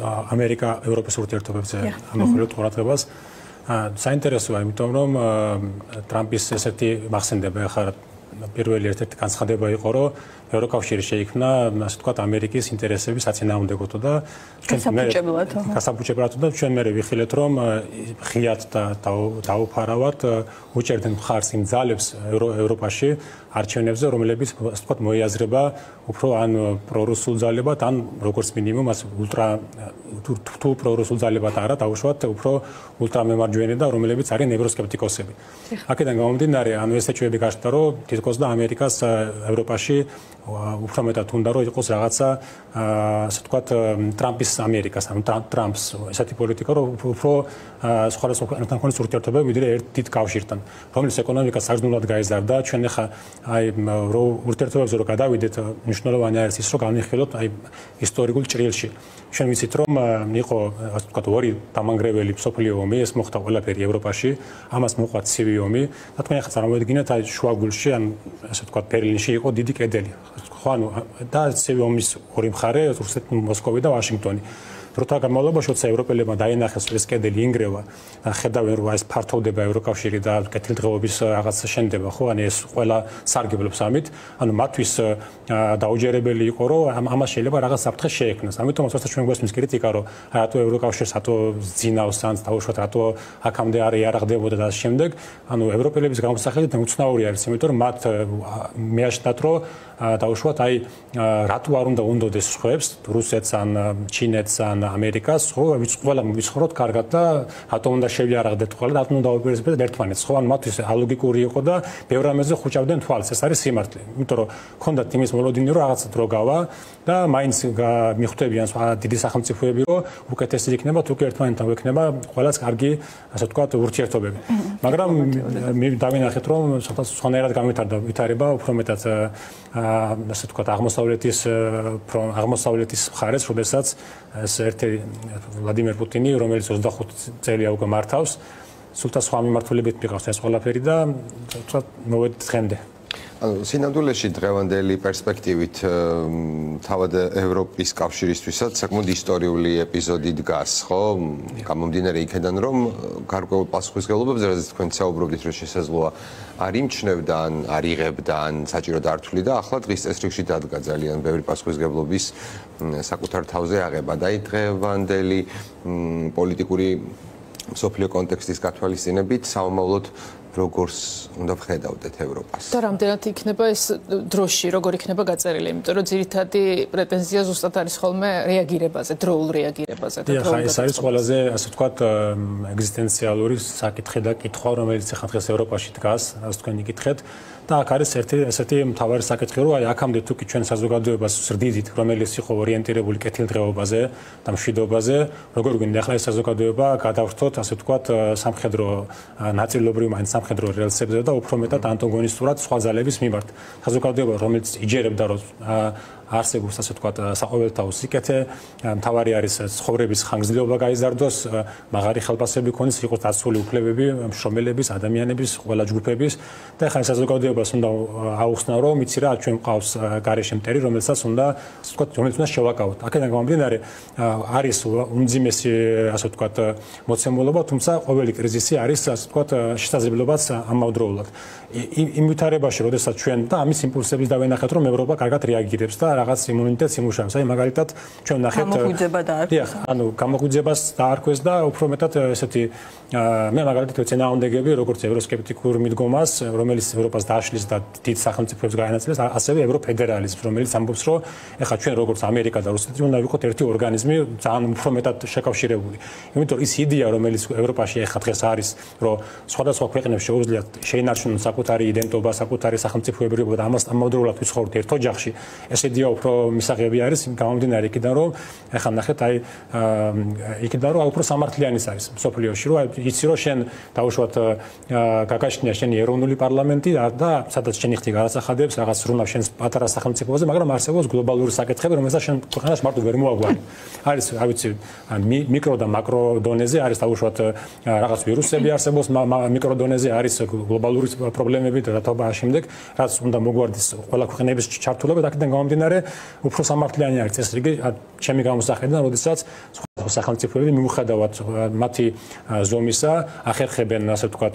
ამერიკა ევროპის ურთიერთობებზე ამახვილებთ ყურადღებას. საინტერესოა, იმიტომ რომ ტრამპის ესეთი მახსენდება ახლა პირველი ერთ-ერთი განცხადება იყო, რომ ევროკავშირი შეიქმნა, ასე ვთქვათ, ამერიკის ინტერესების საწინააღმდეგოდ და გასაბუჭებლად და ჩვენ მე ვიხილეთ, რომ ღიად და დაუფარავად უჭერდნენ მხარს იმ ძალებს ევროპაში არჩევნებზე, რომლებიც ასე ვთქვათ მოიაზრება უფრო ან პრორუსულ ძალებად, ან როგორც მინიმუმ ასე თუ პრორუსულ ძალებად არა, დაუშვათ უფრო ულტრამემარჯვენე და რომლებიც არიან ევროსკეპტიკოსები. აქედან გამომდინარე, ანუ ეს ეჭვები გაჩნდა, რომ თითქოს და ამერიკას ევროპაში უფრო მეტად უნდა რომ იყოს რაღაცა ასე ვთქვათ ტრამპის ამერიკას, ანუ ტრამპს ესეთი პოლიტიკა, რომ უფრო სხვადასხვა ქვეყნებთან ურთიერთობები ვიდრე ერთ დიდ კავშირთან, რომელიც ეკონომიკა საგრძნულად გაიზარდა. ჩვენ ახლა აი ურთიერთობებზე რომ გადავიდეთ, მნიშვნელოვანი არის ის, რომ განვიხილოთ აი ისტორიკულ ჭრილში. ჩვენ ვიცით, რომ იყო ასე ვთქვათ ორი დამანგრეველი მსოფლიო ომი, ეს მოხდა ყველაფერი ევროპაში, ამას მოყვა ცივი ომი და თქვენ ახლა წარმოიდგინეთ აი შუაგულში, ან ასე ვთქვათ ბერლინში იყო დიდი კედელი. ხო, ანუ და ცივი ომის ორი მხარე, რუსეთი, მოსკოვი და ვაშინგტონი. დროთა განმავლობაში, როცა ევროპელებმა დაინახეს ეს კედელი ინგრევა, ხედავენ რომ ეს ფართოვდება ევროკავშირი და კეთილდღეობის რაღაც შენდება, ხო, ანუ ეს ყველა სარგებლობს ამით, ანუ მათთვის დაუჯერებელი იყო, რომ ამას შეიძლება რაღაც საფრთხე შეექმნას. ამიტომ როცა ჩვენ გვესმის კრიტიკა, რომ რატო ევროკავშირს რატო ძინავს ან დაუშვათ რატო აქამდე არ იარაღდებოდა და ამ შემდეგ, ანუ ევროპელების გამოსახედით უცნაური არის, იმიტომ რომ მათ მეაშნათ, რომ დაუშვათ აი რატო არ უნდა უნდოდეს სხვებს, რუსეთს ან ჩინეთს ან ამერიკას, ხო, ყველა ვიცხოვროთ კარგად და რატო უნდა შევიარაღდეთ ყველა, რატო უნდა დაუპირისპირდეთ ერთმანეთს, ხო, ან მათთვის ალოგიკური იყო და ბევრ რამეზე ხუჭავდნენ თვალს, ეს არის სიმართლე. იმიტომ რომ ქონდათ იმის მოლოდინი, რომ რაღაცა დრო გავა და მაინც მიხვდებიან სხვა დიდი სახელმწიფოები, რომ უკეთესი იქნება, თუ ერთმანეთთან ვექნება ყველას კარგი, ასე ვთქვათ, ურთიერთობები. მაგრამ დავინახეთ, რომ სხვანაირად განვითარება უფრო მეტად ასე ვთქვათ, აღმოსავლეთის მხარეს, როდესაც ეს ერთი ვლადიმერ პუტინი, რომელიც 25 წელია უკვე მართავს, სულთა სხვა მიმართულებით მიყავს ეს ყველაფერი და ვთქვათ, მოვედით დღემდე. ანუ სინამდვილეში დღევანდელი პერსპექტივით თავად ევროპის კავშირისთვისაც საკმაოდ ისტორიული ეპიზოდი დგას, ხო? გამომდინარე იქედან, რომ გარკვეულ პასუხისმგებლობებზე, რაზეც თქვენ საუბრობდით, რომ შესაძლოა არ იმჩნევდა, ან არ იღებდა, ან საჭირო დართვილი და ახლა დღის წესრიგში დადგა ძალიან ბევრი პასუხისმგებლობის საკუთარ თავზე აღება და აი დღევანდელი პოლიტიკური მსოფლიო კონტექსტის გათვალისწინებით საომავლოდ როგორც უნდა ვხედავდეთ ევროპას. და რამდენად იქნება ეს დროში, როგორ იქნება გაწერილი, იმიტომ რომ ძირითადი პრეტენზია ზუსტად არის ხოლმე რეაგირებაზე, დროულ რეაგირებაზე და დროულ. ეს არის ყველაზე, ასე ვთქვათ, ეგზისტენციალური საკითხი და კითხვა, რომელიც ახლა დღეს ევროპაში დგას, რაც თქვენ იკითხეთ. და აქ არის ესეთი მთავარი საკითხი, რომ აი აქამდე თუ კი ჩვენ საზოგადოებას ვსრდიდით, რომელიც იყო ორიენტირებული კეთილდღეობაზე და მშვიდობაზე, როგორ გვინდა ახლა ეს საზოგადოება გადავრთოთ, ასე ვთქვათ, სამხედრო ნაწილობრივ მაინც სამხედრო რელსებზე და უფრო მეტად ანტაგონისტურად სხვა ძალების მიმართ. საზოგადოება, რომელიც იჯერებდა, რომ არსებობს, ასე ვთქვათ, საყოველთაო სიკეთე, მთავარი არის ცხოვრების ხანგრძლივობა გაიზარდოს, მაღალი ხელფასები ქონდეს, იყოს დაცული უფლებები მშრომელების, ადამიანების, ყველა ჯგუფების და ახლა საზოგადოებას უნდა აუხსნა, რომ იცი რა, ჩვენ მყავს გარეშე მტერი, რომელსაც უნდა, ასე ვთქვათ, რომელიც უნდა შევაკავოთ. აქედან გამომდინარე, არის უმძიმესი, ასე ვთქვათ, მოცემულობა, თუმცა ყოველი კრიზისი არის, ასე ვთქვათ, შესაძლებლობაც ამავდროულად. იმ ვითარებაში, როდესაც ჩვენ და ამის იმპულსების დავენახეთ, რომ ევროპა კარგად რეაგირებს და რაღაც იმუნიტეტს იმუშავებს. აი მაგალითად, ჩვენ ნახეთ გამოგვიძება დაარქვეს. ანუ გამოგვიძებას დაარქვეს და უფრო მეტად ესეთი მე მაგალითად ეცენაუნდეგები, როგორც ევროსკეპტიკურ მიდგომას, რომელიც ევროპას დაშლის და დიდ სახელმწიფოებს გაენაცვლეს, ასევე ევროფედერალიზმს, რომელიც ამბობს, რომ ეხლა ჩვენ როგორც ამერიკა და რუსეთი უნდა ვიყოთ ერთი ორგანიზმი, ძალიან უფრო მეტად შეკავშირებული. იმიტომ ის იდეა, რომელიც ევროპაში ეხლა დღეს არის, რომ სხვადასხვა ქვეყნებს შეუძლიათ შეინარჩუნონ საკუთარი იდენტობა, საკუთარი სახელმწიფოებრიობა და ამას ამავდროულად ვიცხოვროთ ერთ ოჯახში. ეს იდეა უფრო მისაღები არის გამომდინარე იქიდან, რომ ეხლა ნახეთ, აი იქიდან რომ უფრო სამართლიანის არის მსოფლიოში, რომ იცი რომ შენ დაუშვათ გაგაშნია შენი ეროვნული პარლამენტი და სადაც შენი ხთი გადასახადებს რაღაც სრუნავს შენს პატარა სახელმწიფოზე, მაგრამ არსებობს გლობალური საკითხები, რომელსაც შენ ქვეყანას მარტო ვერ მოაგვარი. არის, რა ვიცი, მიკრო და მაკრო დონეზე არის დაუშვათ რაღაც ვირუსები არსებობს, მიკრო დონეზე არის გლობალური პრობლემები და რა შემდეგ, რაც უნდა მოგვარდეს ყველა ქვეყნების ჩართულობა და აქედან გამომდინარე უფრო სამართლიანი არის წესრიგი, ჩემი გამოსახედიდან, როდესაც სახელმწიფოები მიუხედავად მათი ზომისა ახერხებენ ასე ვთქვათ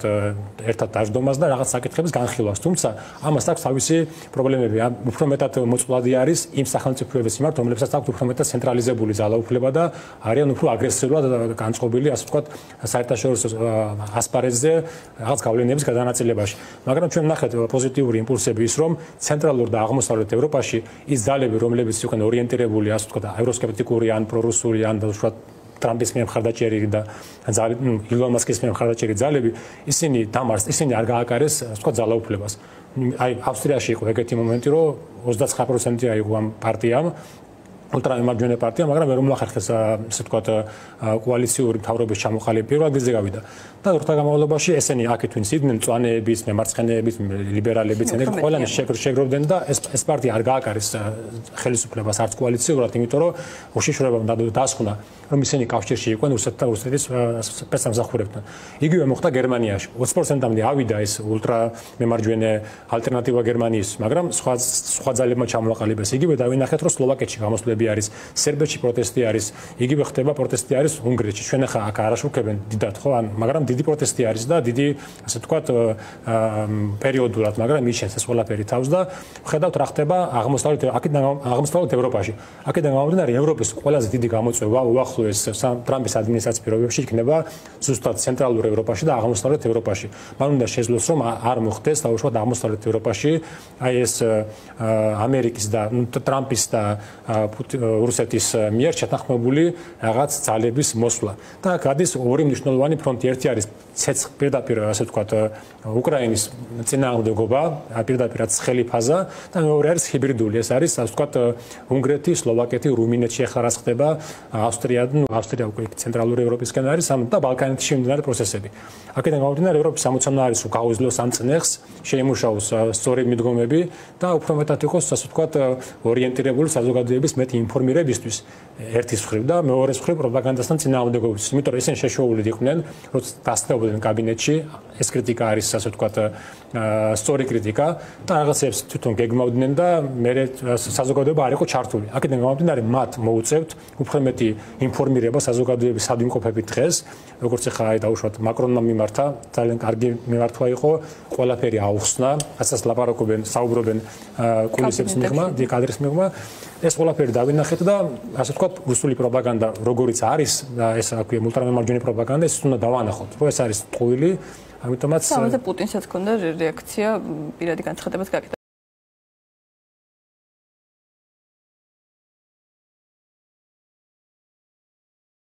ერთად დაждდომას და რაღაც საკითხების განხილვას. თუმცა ამას აქვს თავისი პრობლემები. უფრო მეტად მოწყვლადი არის იმ სახელმწიფოების მიმართ, რომლებსაც აქვს უფრო მეტად ცენტრალიზებული ძალაუფლება და არიან უფრო აგრესიულად განწყობილი ასე ვთქვათ საერთაშორისო ასპარეზზე რაღაც გავლენების გადანაწილებაში. მაგრამ ჩვენ ნახეთ პოზიტიური იმპულსები ის, რომ ცენტრალურ და აღმოსავლეთ ევროპაში ის ძალები, რომლებიც იყვნენ ორიენტირებული ასე ვთქვათ ევროსკეპტიკური ან პრორუსული ან უშუალოდ ტრამპის მიერ მხარდაჭერი და ილონ მასკის მიერ მხარდაჭერი ძალები, ისინი არ გააკარეს ასე ვთქვათ ძალაუფლებას. აი ავსტრიაში იყო ეგეთი მომენტი, რომ 29% აიღო ამ პარტიამ ულტრამემარჯვენე პარტია, მაგრამ ვერ უმახერხეს ასე ვთქვათ კოალიციური მთავრობის ჩამოყალიბება პირველ ადგილზე გავიდა. და დროთა განმავლობაში ესენი აქეთ ვინც იდნენ მწვანეების, მემარცხენეების, ლიბერალებიც, ყველანი შეგროვდნენ და ეს პარტია არ გააკარეს ხელისუფლებას არც კოალიციურად, იმიტომ რომ უშიშროება დასხნა, რომ ისინი კავშირში იყვნენ რუსეთის სპეცსამსახურებთან. იგივე მოხდა გერმანიაში. 20%-მდე ავიდა ეს ულტრამემარჯვენე ალტერნატივა გერმანიის, მაგრამ სხვა ძალებმა ჩამოაყალიბეს. იგივე დავინახეთ, რომ სლოვაკეთში გამოსვლები არის, სერბეთში პროტესტი არის, იგივე ხდება პროტესტი არის უნგრეთში. ჩვენ ახლა აქ არაშუქებენ დიდად, ხო? მაგრამ დიდი პროტესტი არის და დიდი ასე ვთქვათ პერიოდულად, მაგრამ მიშენს ეს ყველაფერი თავს და ხედავთ რა ხდება აღმოსავლეთ ევროპაში. აქედან გამომდინარე ევროპის ყველაზე დიდი გამოწვევა უახლოეს ტრამპის ადმინისტრაციის პირობებში იქნება ზუსტად ცენტრალურ ევროპაში და აღმოსავლეთ ევროპაში. მან უნდა შეძლოს რომ არ მოხდეს დაუშვათ აღმოსავლეთ ევროპაში აი ეს ამერიკის და ტრამპის და რუსეთის მიერ შეთანხმებული რაღაც ძალების მოსვლა. და გადის ორი მნიშვნელოვანი ფრონტი. ერთი არის პირდაპირ ასე ვთქვათ უკრაინის წინააღმდეგობა, პირდაპირ ცხელი ფაზა და მეორე არის ჰიბრიდული. ეს არის ასე ვთქვათ უნგრეთი, სლოვაკეთი, რუმინეთში ახლა რაც ხდება, ავსტრია უკვე ცენტრალური ევროპისკენ არის და ბალკანეთში მიმდინარე პროცესები. აქედან გამომდინარე ევროპის სამოცანა არის რომ გაუძლოს ამ წნეხს, შეიმუშაოს სწორი მიდგომები და უფრო მეტად იყოს ასე ვთქვათ ორიენტირებული საზოგადოების მეტი ინფორმირებისთვის ერთის მხრივ და მეორეს მხრივ პროპაგანდასთან წინააღმდეგობისთვის. იმიტომ რომ ისინი შეშოულით იყვნენ, რომ დასწრებოდნენ კაბინეტში, ეს კრიტიკა არის ასე ვთქვათ სწორი კრიტიკა და რაღაცებს თვითონ გეგმავდნენ და მე საზოგადოება არ იყო ჩართული. აქედან გამომდინარე მათ მოუწევთ უფრო მეტი ინფორმირება საზოგადოების სადვინყოფებით დღეს, როგორც ახლა აი დაუშვათ მაკრონმა მიმართა, ძალიან კარგი მიმართვა იყო, ყველაფერი აუხსნა, რასაც ლაპარაკობენ, საუბრობენ კულისების მიღმა, კადრის მიღმა. ეს ყველაფერი დავინახეთ და ასე ვთქვათ რუსული პროპაგანდა როგორიც არის და ეს აქვე ულტრამემარჯვენე პროპაგანდა, ეს უნდა დავანახოთ, რომ ეს არის ტყუილი, ამიტომაც ამაზე პუტინსაც ჰქონდა რეაქცია პირადი განცხადებაც გაკეთდა.